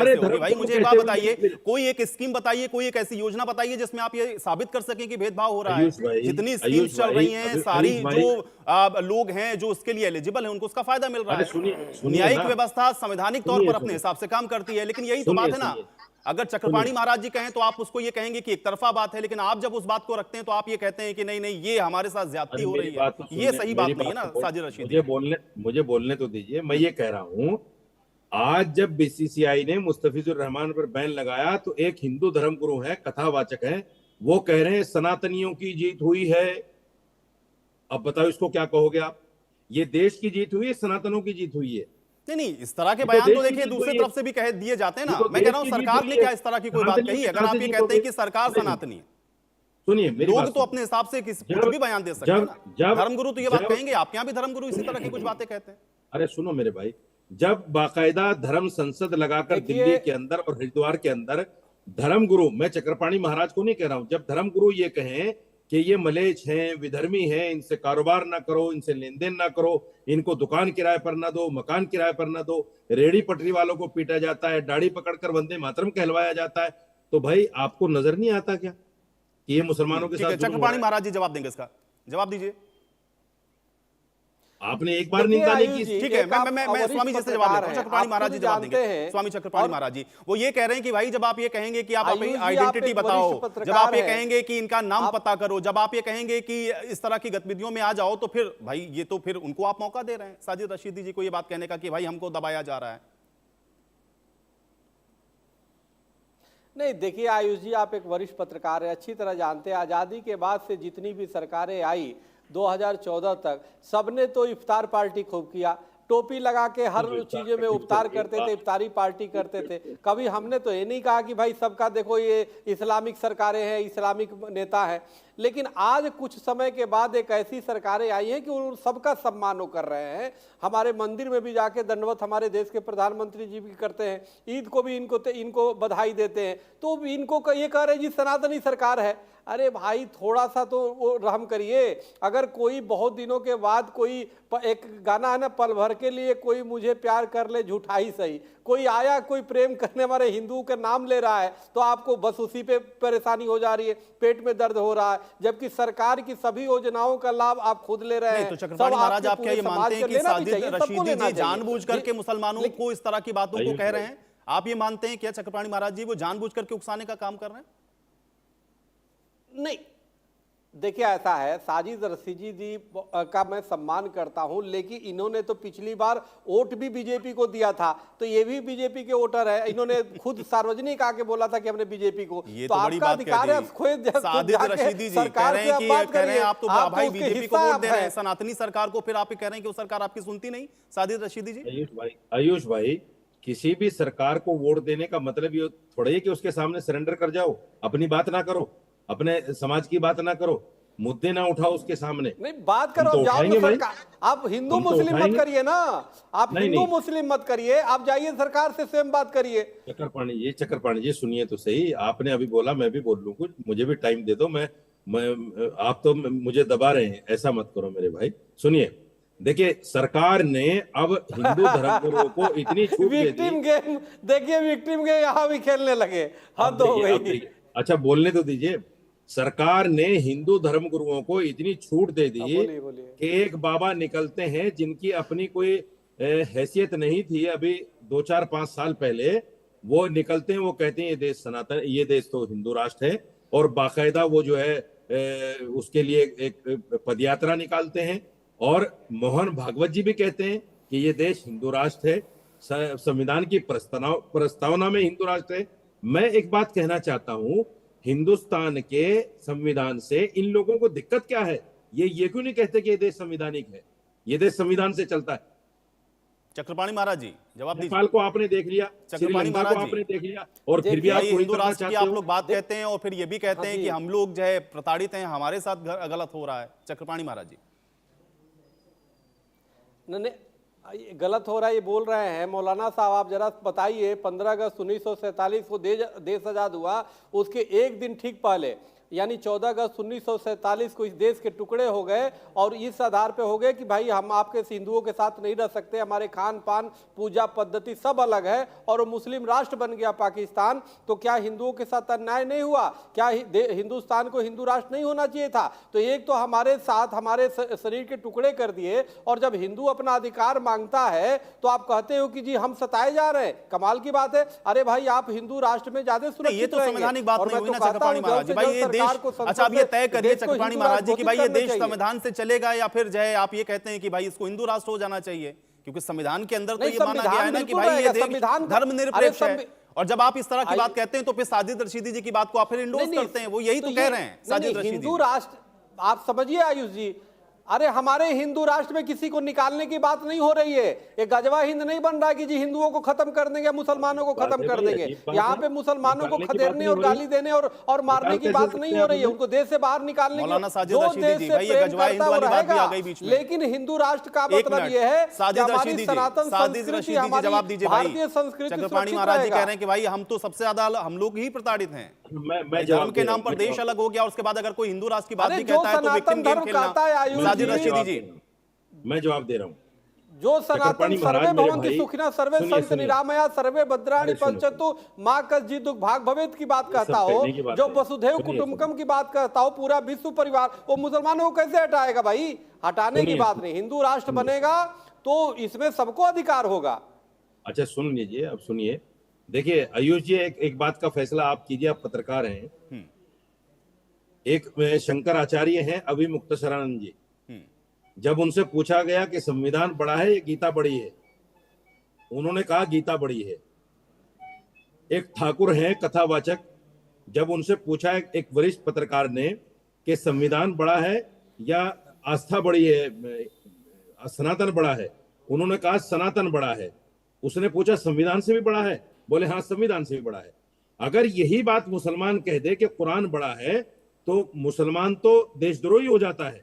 अरे होगी भाई? धर्म गुरु मुझे एक बात कैसे बताइए, होंगे? कोई एक स्कीम बताइए, कोई एक ऐसी योजना बताइए जिसमें आप ये साबित कर सकें कि भेदभाव हो रहा है। आयुष भाई, जितनी स्कीम्स आयुष चल भाई, रही हैं, अभी सारी आयुष जो भाई, लोग हैं जो उसके लिए एलिजिबल हैं, उनको उसका फायदा मिल रहा अरे है। सुनिए सुनिए न्यायिक ना, व्यवस्था संवैधानिक तौर सुनिए पर अपने सुनिए हिसाब से काम करती है, लेकिन यही तो सुनिए बात है ना। सुनिए अगर चक्रपाणी सुनिए। महाराज जी कहें तो आप उसको ये कहेंगे कि एक तरफा बात है, लेकिन आप जब उस बात को रखते हैं तो आप ये कहते हैं कि नहीं नहीं, ये हमारे साथ ज्यादती अरे हो मेरी रही है। बात तो ये सुनने, सही मेरी बात नहीं है बात ना तो बोल, साजिद रशीदी जी। मुझे बोलने तो दीजिए। मैं ये कह रहा हूँ, आज जब बीसीसीआई ने मुस्तफिजुर रहमान पर बैन लगाया तो एक हिंदू धर्म गुरु है, कथावाचक है, वो कह रहे हैं सनातनियों की जीत हुई है। अब बताओ इसको क्या कहोगे आप? ये देश की जीत हुई है, सनातनों की जीत हुई है? नहीं नहीं, इस तरह के ये तो बयान तो देश की देखिए जीत दूसरी हुई है, तरफ से भी कह दिए जाते हैं ये ना। तो मैं कह देश रहा हूं की जीत सरकार हुई ने है। क्या इस तरह की कोई बात सनातनियों कही की है? अगर कहां से आप ये जीत हो कहते गई? हैं कि सरकार अरे सनातनी है, सुनिए मेरी लोग बात तो सुनिए। अपने हिसाब से कुछ जब भी बयान दे सकते हैं जब ना। जब धर्मगुरु तो ये बात जब कहेंगे, आपके यहाँ भी धर्मगुरु इसी तरह की कुछ बातें कहते हैं। अरे सुनो मेरे भाई, जब बाकायदा धर्म संसद लगाकर देखिए, दिल्ली के अंदर और हरिद्वार के अंदर धर्म गुरु, मैं चक्रपाणी महाराज को नहीं कह रहा हूं, जब धर्म गुरु ये कहें कि ये मलेच्छ हैं, विधर्मी हैं, इनसे कारोबार ना करो, इनसे लेन देन ना करो, इनको दुकान किराए पर ना दो, मकान किराए पर ना दो, रेडी पटरी वालों को पीटा जाता है, दाढ़ी पकड़कर वंदे मातरम कहलवाया जाता है, तो भाई आपको नजर नहीं आता क्या कि ये मुसलमानों के ठीक साथ है, जुल्म हो चक्रपाणी रहा है? महाराज जी जवाब देंगे, इसका जवाब दीजिए। आपने एक बार देखिए निंदा नहीं आयुष की। जी, ठीक है, एक आप मैं वरिष्ठ स्वामी जी से जवाब पत्रकार लेता हूं। हैं, चक्रपाणी आप महाराज खुद जी जवाब जानते देंगे। हैं। स्वामी चक्रपाणी और महाराज जी वो ये कह रहे हैं कि भाई जब आप ये कहेंगे कि आप अपनी आयुष जी, आप आइडेंटिटी एक बताओ, वरिष्ठ जब पत्रकार आप ये हैं, कहेंगे कि इनका नाम आप पता करो, जब आप ये कहेंगे कि इस तरह की गतिविधियों में आ जाओ, तो फिर भाई ये तो फिर उनको आप मौका दे रहे हैं साजिद रशीदी जी को ये बात कहने का कि भाई हमको दबाया जा रहा है। नहीं, देखिए आयुष जी, आप एक वरिष्ठ पत्रकार हैं, अच्छी तरह जानते हैं आज़ादी के बाद से जितनी भी सरकारें आई 2014 तक, सबने तो इफ्तार पार्टी खूब किया, टोपी लगा के हर चीज़ों में इफ्तार करते थे, इफ्तारी पार्टी करते थे। कभी हमने तो ये नहीं कहा कि भाई सबका देखो ये इस्लामिक सरकारें हैं, इस्लामिक नेता है, लेकिन आज कुछ समय के बाद एक ऐसी सरकारें आई हैं कि उन सबका सम्मान वो कर रहे हैं। हमारे मंदिर में भी जाके दंडवत हमारे देश के प्रधानमंत्री जी भी करते हैं, ईद को भी इनको बधाई देते हैं, तो इनको ये कह रहे हैं जी सनातनी सरकार है। अरे भाई थोड़ा सा तो वो रहम करिए। अगर कोई बहुत दिनों के बाद कोई एक गाना है ना, पल भर के लिए कोई मुझे प्यार कर ले झूठा ही सही, कोई आया कोई प्रेम करने वाले हिंदू का नाम ले रहा है तो आपको बस उसी पे परेशानी हो जा रही है, पेट में दर्द हो रहा है, जबकि सरकार की सभी योजनाओं का लाभ आप खुद ले रहे हैं। तो चक्रपाणी महाराज आप क्या ये मानते हैं कि साजिद रशीदी जी जानबूझ चाहिए। करके मुसलमानों को इस तरह की बातों को कह रहे हैं? आप ये मानते हैं क्या चक्रपाणी महाराज जी वो जानबूझ करके उकसाने का काम कर रहे हैं? नहीं, देखिए ऐसा है, साजिद रशीदी जी का मैं सम्मान करता हूं, लेकिन इन्होंने तो पिछली बार वोट भी बीजेपी को दिया था, तो ये भी बीजेपी के वोटर है। इन्होंने खुद सार्वजनिक आके बोला था कि हमने बीजेपी को, ये तो बड़ी आपका बात अधिकार है खुद साजिद रशीदी जी कह रहे हैं कि कह रहे हैं आप तो भाई बीजेपी को वोट दे रहे हैं, सनातनी सरकार को, फिर आप कह रहे हैं कि वो सरकार आपकी सुनती नहीं। साजिद रशीदी जी, आयुष भाई, किसी भी सरकार को वोट देने का मतलब ये थोड़ा ही कि उसके सामने सरेंडर कर जाओ, अपनी बात ना करो, अपने समाज की बात ना करो, मुद्दे ना उठाओ उसके सामने। नहीं, बात करो, तो जाओ तो भाई, सरकार, आप हिंदू हम तो मुस्लिम मत उठाएंगे। करिए ना, आप नहीं, हिंदू नहीं। मुस्लिम मत करिए, आप जाइए सरकार से स्वयं बात करिए। चक्रपाणी जी सुनिए तो सही, आपने अभी बोला, मैं भी बोल लूं कुछ, मुझे भी टाइम दे दो। मैं आप तो मुझे दबा रहे हैं, ऐसा मत करो मेरे भाई। सुनिए, देखिए सरकार ने अब हिंदू धर्मगुरुओं को इतनी छूट दे दी। विक्टिम गेम, देखिए विक्टिम गेम यहाँ भी खेलने लगे, हद हो गई। अच्छा बोलने तो दीजिए। सरकार ने हिंदू धर्मगुरुओं को इतनी छूट दे दी बोलिए बोलिए। कि एक बाबा निकलते हैं जिनकी अपनी कोई हैसियत नहीं थी अभी 2-4-5 साल पहले, वो निकलते हैं, वो कहते हैं ये देश सनातन, ये देश तो हिंदू राष्ट्र है, और बाकायदा वो जो है उसके लिए एक पदयात्रा निकालते हैं, और मोहन भागवत जी भी कहते हैं कि ये देश हिंदू राष्ट्र है, संविधान की प्रस्तावना में हिंदू राष्ट्र है। मैं एक बात कहना चाहता हूं, हिंदुस्तान के संविधान से इन लोगों को दिक्कत क्या है? ये क्यों नहीं कहते कि ये देश संविधानिक है, ये देश संविधान से चलता है? चक्रपाणी महाराज जी जवाब दीजिए। नेपाल को आपने देख लिया, चक्रपाणी श्रीलंका को महाराज जी, आपने देख लिया, और फिर भी आप वही हिंदू करना राष्ट्र की चाहते आप हो। लोग बात कहते हैं और फिर ये भी कहते हैं हाँ कि हम लोग जो है प्रताड़ित हैं, हमारे साथ गलत हो रहा है। चक्रपाणी महाराज जी, नहीं, गलत हो रहा है ये बोल रहे हैं। मौलाना साहब आप जरा बताइए, 15 अगस्त 1947 को देश आजाद हुआ, उसके एक दिन ठीक पहले यानी 14 अगस्त 1947 को इस देश के टुकड़े हो गए और इस आधार पे हो गए कि भाई हम आपके हिंदुओं के साथ नहीं रह सकते, हमारे खान पान पूजा पद्धति सब अलग है, और वो मुस्लिम राष्ट्र बन गया पाकिस्तान, तो क्या हिंदुओं के साथ अन्याय नहीं हुआ? क्या हिंदुस्तान को हिंदू राष्ट्र नहीं होना चाहिए था? तो एक तो हमारे साथ हमारे शरीर के टुकड़े कर दिए, और जब हिंदू अपना अधिकार मांगता है तो आप कहते हो कि जी हम सताए जा रहे हैं। कमाल की बात है। अरे भाई आप हिंदू राष्ट्र में ज्यादा सुरक्षित ये तो संवैधानिक बात नहीं हुई ना चक्रपाणी महाराज जी। भाई ये देश, अच्छा आप ये तय करिए चक्रपाणी महाराज जी कि भाई ये देश संविधान से चलेगा या फिर जो है आप ये कहते हैं कि भाई इसको हिंदू राष्ट्र हो जाना चाहिए, क्योंकि संविधान के अंदर तो ये माना गया है ना कि भाई ये देश धर्मनिरपेक्ष है। और जब आप इस तरह की बात कहते हैं तो फिर साजिद रशीदी जी की बात को आप फिर इंडोर्स करते हैं, वो यही तो कह रहे हैं साजिद रशीदी। हिंदू राष्ट्र आप समझिए आयुष जी, अरे हमारे हिंदू राष्ट्र में किसी को निकालने की बात नहीं हो रही है। ये गजवा हिंद नहीं बन रहा है कि जी हिंदुओं को खत्म कर देंगे, मुसलमानों को खत्म कर देंगे। यहाँ पे मुसलमानों को खदेड़ने और गाली देने और मारने की बात नहीं हो रही है, उनको देश से बाहर निकालने की। जो देश से प्रेम करता है वो रहेगा, लेकिन हिंदू राष्ट्र का मतलब ये है हमारी सनातन संस्कृति, हमारी भारतीय संस्कृति। चक्रपाणी महाराज जी कह रहे हैं कि भाई हम तो सबसे ज्यादा हम लोग ही प्रताड़ित हैं, धर्म के नाम पर देश अलग हो गया, उसके बाद अगर कोई हिंदू राष्ट्र की बात भी कहता है तो विक्टिम गेम खेलना। रशीदी जी मैं जवाब दे रहा हूं। जो सनातन सर्वे भवन्ति सुखिनः सर्वे सन्तु निरामया सर्वे भद्राणि पश्यन्तु मां कश्चित् दुःख भाग भवेत् की बात कहता हो, जो वसुधैव कुटुंबकम की बात कहता हो, पूरा विश्व परिवार, वो मुसलमानों को कैसे हटाएगा? भाई हटाने की बात नहीं, हिंदू राष्ट्र बनेगा तो इसमें सबको अधिकार होगा। अच्छा सुन लीजिए, अब सुनिए, देखिए आयुष जी एक बात का फैसला आप कीजिए, आप पत्रकार हैं। एक शंकराचार्य हैं अभी मुक्तसरानंद जी, जब उनसे पूछा गया कि संविधान बड़ा है या गीता बड़ी है, उन्होंने कहा गीता बड़ी है। एक ठाकुर हैं कथावाचक, जब उनसे पूछा एक वरिष्ठ पत्रकार ने कि संविधान बड़ा है या आस्था बड़ी है, सनातन बड़ा है, उन्होंने कहा सनातन बड़ा है। उसने पूछा संविधान से भी बड़ा है? बोले हाँ संविधान से भी बड़ा है। अगर यही बात मुसलमान कह दे कि कुरान बड़ा है तो मुसलमान तो देशद्रोही हो जाता है,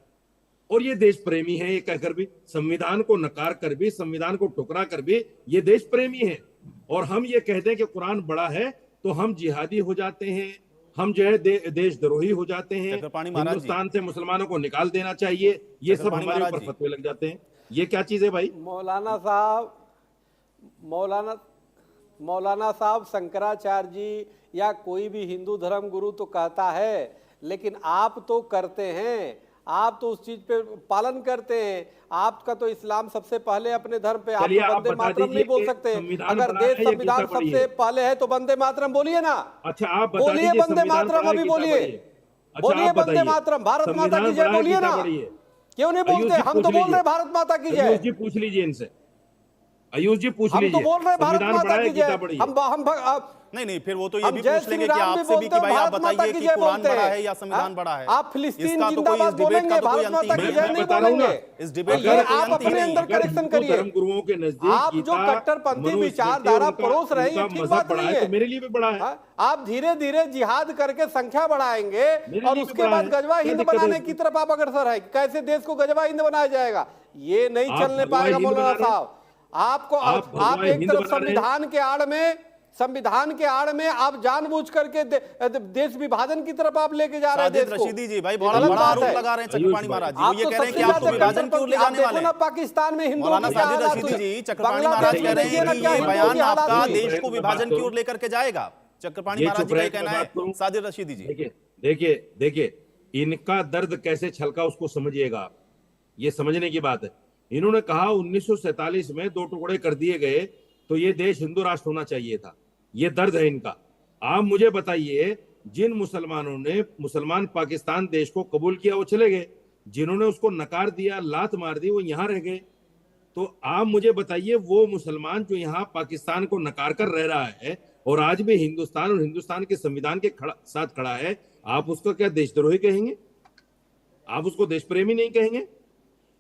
और ये देश प्रेमी है ये कहकर भी, संविधान को नकार कर भी, संविधान को ठुकरा कर भी ये देश प्रेमी है। और हम ये कहते हैं कि कुरान बड़ा है तो हम जिहादी हो जाते हैं, हम जो है देशद्रोही हो जाते हैं, हिंदुस्तान से मुसलमानों को निकाल देना चाहिए, ये सब हमारे ऊपर फतवे लग जाते हैं। ये क्या चीज है भाई? मौलाना साहब शंकराचार्य जी या कोई भी हिंदू धर्म गुरु तो कहता है, लेकिन आप तो करते हैं, आप तो उस चीज पे पालन करते हैं। आपका तो इस्लाम सबसे पहले अपने धर्म पे, आप तो वंदे मातरम नहीं बोल सकते। अगर देश संविधान सबसे पहले है तो वंदे मातरम बोलिए ना। अच्छा आप बोलिए वंदे मातरम, अभी बोलिए, बोलिए वंदे मातरम, भारत माता की जय बोलिए ना। क्यों नहीं बोलते? हम तो बोल रहे भारत माता की जय। जी पूछ लीजिए इनसे, आयुष जी पूछ लीजिए, हम तो बोल रहे भारत माता की जय। हम नहीं फिर वो तो ये भी पूछ लेंगे कि आपसे भी कि भाई आप बताइए कि कुरान बड़ा है या संविधान बड़ा है। आप फिलिस्तीन जिंदाबाद बोलेंगे, भारत माता की जय नहीं बोलेंगे। इस डिबेट ये आप अपने अंदर करेक्शन करिए। धर्म गुरुओं के नजदीक आप जो कट्टरपंथी विचारधारा परोस रहे हैं ठीक बात नहीं है, मेरे लिए भी बड़ा है। आप धीरे धीरे जिहाद करके संख्या बढ़ाएंगे और उसके बाद गजवा हिंद बनाने की तरफ आप अग्रसर है। कैसे देश को गजवा हिंद बनाया जाएगा? ये नहीं चलने पाएगा मौलाना साहब। आपको आप एक तरफ संविधान के आड़ में आप जानबूझ करके देश विभाजन की तरफ आप लेके जा रहे हैं देश को। रशीदी जी भाई बड़ा आरोप लगा रहे हैं चक्रपाणी महाराज जी, ये कह रहे हैं कि आप तो विभाजन की ओर ले जाने वाले हैं। पाकिस्तान में हिंदुओं मौलाना साजिद रशीदी जी, चक्रपाणी महाराज कह रहे हैं कि ये बयान आपका देश को विभाजन की ओर लेकर के जाएगा। चक्रपाणी महाराज जी का कहना है। साजिद रशीदी जी देखिए इनका दर्द कैसे छलका उसको समझिएगा, ये समझने की बात है। इन्होंने कहा 1947 में 2 टुकड़े कर दिए गए तो ये देश हिंदू राष्ट्र होना चाहिए था, ये दर्द है इनका। आप मुझे बताइए, जिन मुसलमानों ने मुसलमान पाकिस्तान देश को कबूल किया वो चले गए, जिन्होंने उसको नकार दिया, लात मार दी, वो यहां रह गए। तो आप मुझे बताइए वो मुसलमान जो यहाँ पाकिस्तान को नकार कर रह रहा है और आज भी हिंदुस्तान और हिंदुस्तान के संविधान के साथ खड़ा है, आप उसको क्या देशद्रोही कहेंगे? आप उसको देश प्रेमी नहीं कहेंगे?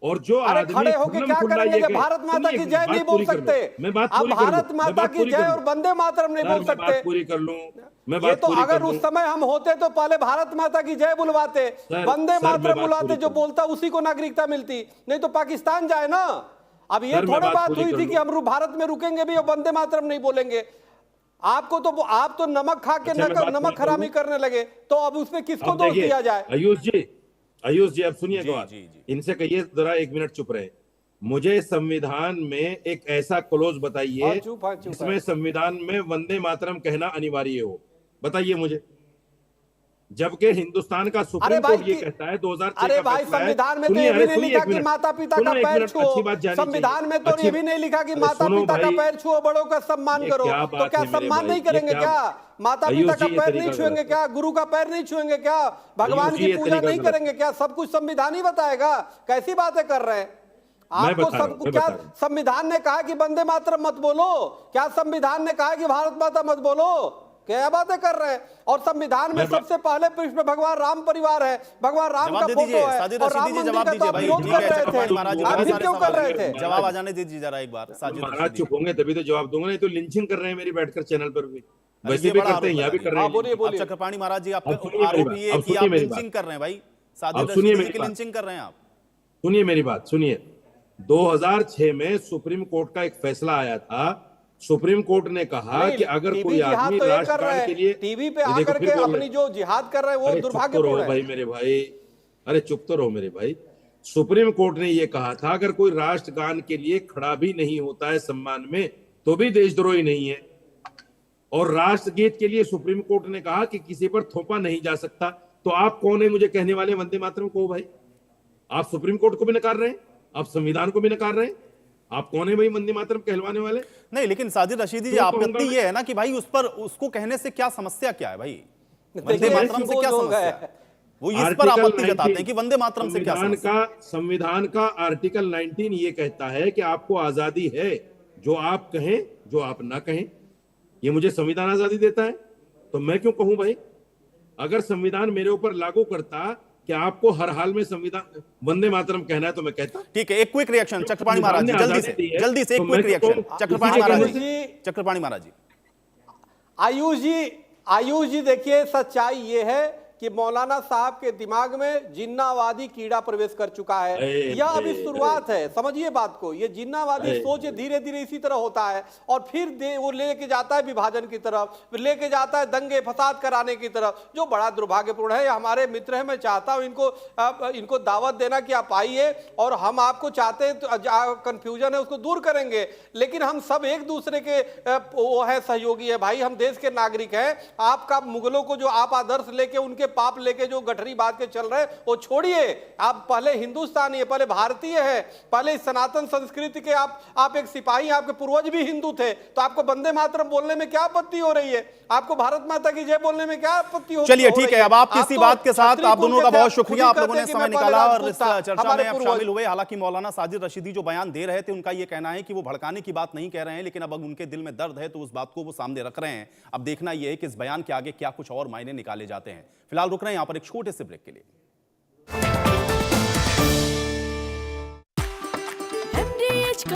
और जो खड़े होके क्या करेंगे कि भारत माता की जय नहीं बोल सकते? आप भारत माता की जय और वंदे मातरम नहीं बोल सकते? पूरी कर लूं मैं ये तो अगर उस समय हम होते तो पहले भारत माता की जय बुलवाते, वंदे मातरम बुलाते, जो बोलता उसी को नागरिकता मिलती, नहीं तो पाकिस्तान जाए ना। अब ये थोड़ी बात हुई थी कि हम भारत में रुकेंगे भी और वंदे मातरम नहीं बोलेंगे। आपको तो आप तो नमक खा के नमक हरामी करने लगे, तो अब उसमें किसको दोष दिया जाए? आयुष जी अब सुनिए बात, इनसे कहिए जरा 1 मिनट चुप रहे। मुझे संविधान में एक ऐसा क्लोज बताइए जिसमें संविधान में वंदे मातरम कहना अनिवार्य हो, बताइए मुझे। जबकि हिंदुस्तान का सुप्रीम कोर्ट ये कहता है 2006 अरे भाई संविधान में तो ये भी नहीं लिखा कि माता पिता का पैर छुओ, संविधान में तो ये भी नहीं लिखा कि माता पिता का पैर छुओ, बड़ों का सम्मान करो, तो क्या सम्मान नहीं करेंगे क्या? माता पिता का पैर नहीं छुएंगे क्या? गुरु का पैर नहीं छुएंगे क्या? भगवान की पूजा नहीं करेंगे क्या? सब कुछ संविधान ही बताएगा। कैसी बातें कर रहे हैं आपको? सबको क्या संविधान ने कहा कि वंदे मातरम मत बोलो? क्या संविधान ने कहा कि भारत माता मत बोलो? क्या बातें कर रहे हैं? और संविधान में सबसे पहले पृष्ठ में भगवान राम परिवार है, भगवान राम का फोटो है, और राम मंदिर का तो विरोध कर रहे थे। आप फिर क्यों कर रहे थे? जवाब आ जाने दीजिए जरा एक बार। महाराज चुप होंगे तभी तो जवाब दूंगा, नहीं तो लिंचिंग कर रहे हैं मेरी बैठकर चैनल पर भी, वैसे भी करते हैं, यहाँ भी कर रहे हैं। बोलिए चक्रपाणी महाराज जी, आपका आरोप ये है कि आप लिंचिंग कर रहे हैं भाई, साजिद रशीदी की लिंचिंग कर रहे हैं आप। सुनिए मेरी बात, सुनिए। 2006 में सुप्रीम कोर्ट का एक फैसला आया था। सुप्रीम कोर्ट ने कहा कि अगर कोई आदमी राष्ट्रगान के लिए टीवी पे आकर के अपनी जो जिहाद कर रहे हैं वो दुर्भाग्यपूर्ण है। भाई मेरे भाई, अरे चुप तो रहो मेरे भाई। सुप्रीम कोर्ट ने यह कहा था अगर कोई राष्ट्रगान के लिए खड़ा भी नहीं होता है सम्मान में तो भी देशद्रोही नहीं है। और राष्ट्रगीत के लिए सुप्रीम कोर्ट ने कहा कि किसी पर थोपा नहीं जा सकता। तो आप कौन है मुझे कहने वाले वंदे मातरम को? भाई आप सुप्रीम कोर्ट को भी नकार रहे हैं, आप संविधान को भी नकार रहे हैं, आप कौन है भाई वंदे मातरम कहलवाने वाले? नहीं, लेकिन साजिद रशीदी जी आपत्ति ये है ना कि भाई उस पर उसको कहने से क्या समस्या क्या है भाई? वंदे मातरम से क्या समस्या है? वो इस पर आपत्ति जताते हैं कि वंदे मातरम से क्या समस्या? संविधान का आर्टिकल 19 ये कहता है कि आपको आजादी है, जो आप कहें जो आप ना कहें। ये मुझे संविधान आजादी देता है तो मैं क्यों कहूं भाई? अगर संविधान मेरे ऊपर लागू करता कि आपको हर हाल में संविधान वंदे मातरम कहना है तो मैं कहता। ठीक है, एक क्विक रिएक्शन चक्रपाणी महाराज जी, जल्दी से एक क्विक रिएक्शन चक्रपाणी महाराज जी। आयुष जी देखिए, सच्चाई ये है कि मौलाना साहब के दिमाग में जिन्नावादी कीड़ा प्रवेश कर चुका है। यह अभी शुरुआत है, समझिए बात को। ये जिन्नावादी सोच धीरे धीरे इसी तरह होता है और फिर वो लेके जाता है विभाजन की तरफ, फिर लेके जाता है दंगे फसाद कराने की तरफ, जो बड़ा दुर्भाग्यपूर्ण है। हमारे मित्र हैं, मैं चाहता हूं इनको दावत देना कि आप आइए और हम आपको चाहते हैं तो कंफ्यूजन है उसको दूर करेंगे। लेकिन हम सब एक दूसरे के वो है सहयोगी है भाई, हम देश के नागरिक हैं। आपका मुगलों को जो आप आदर्श लेके उनके पाप लेके जो गठरी बात के चल रहे हैं वो छोड़िए। आप पहले हिंदुस्तानी है, पहले भारतीय है, पहले इस सनातन संस्कृति के आप एक सिपाही, आपके पूर्वज भी हिंदू थे। तो आपको वंदे मातरम बोलने में क्या आपत्ति हो रही है? आपको भारत माता की जय बोलने में क्या आपत्ति हो? चलिए ठीक है, अब आपकी इसी बात के साथ आप दोनों का बहुत शुक्रिया, आप लोगों ने समय निकाला और इस चर्चा में आप शामिल हुए। हालांकि मौलाना साजिद रशीदी जो बयान दे रहे थे उनका यह कहना है कि वो भड़काने की बात नहीं कह रहे हैं, लेकिन अब उनके दिल में दर्द है तो उस बात को वो सामने रख रहे हैं। अब देखना यह है कि इस बयान के आगे क्या कुछ और मायने निकाले जाते हैं। फिलहाल रुक रहे हैं यहां पर एक छोटे से ब्रेक के लिए।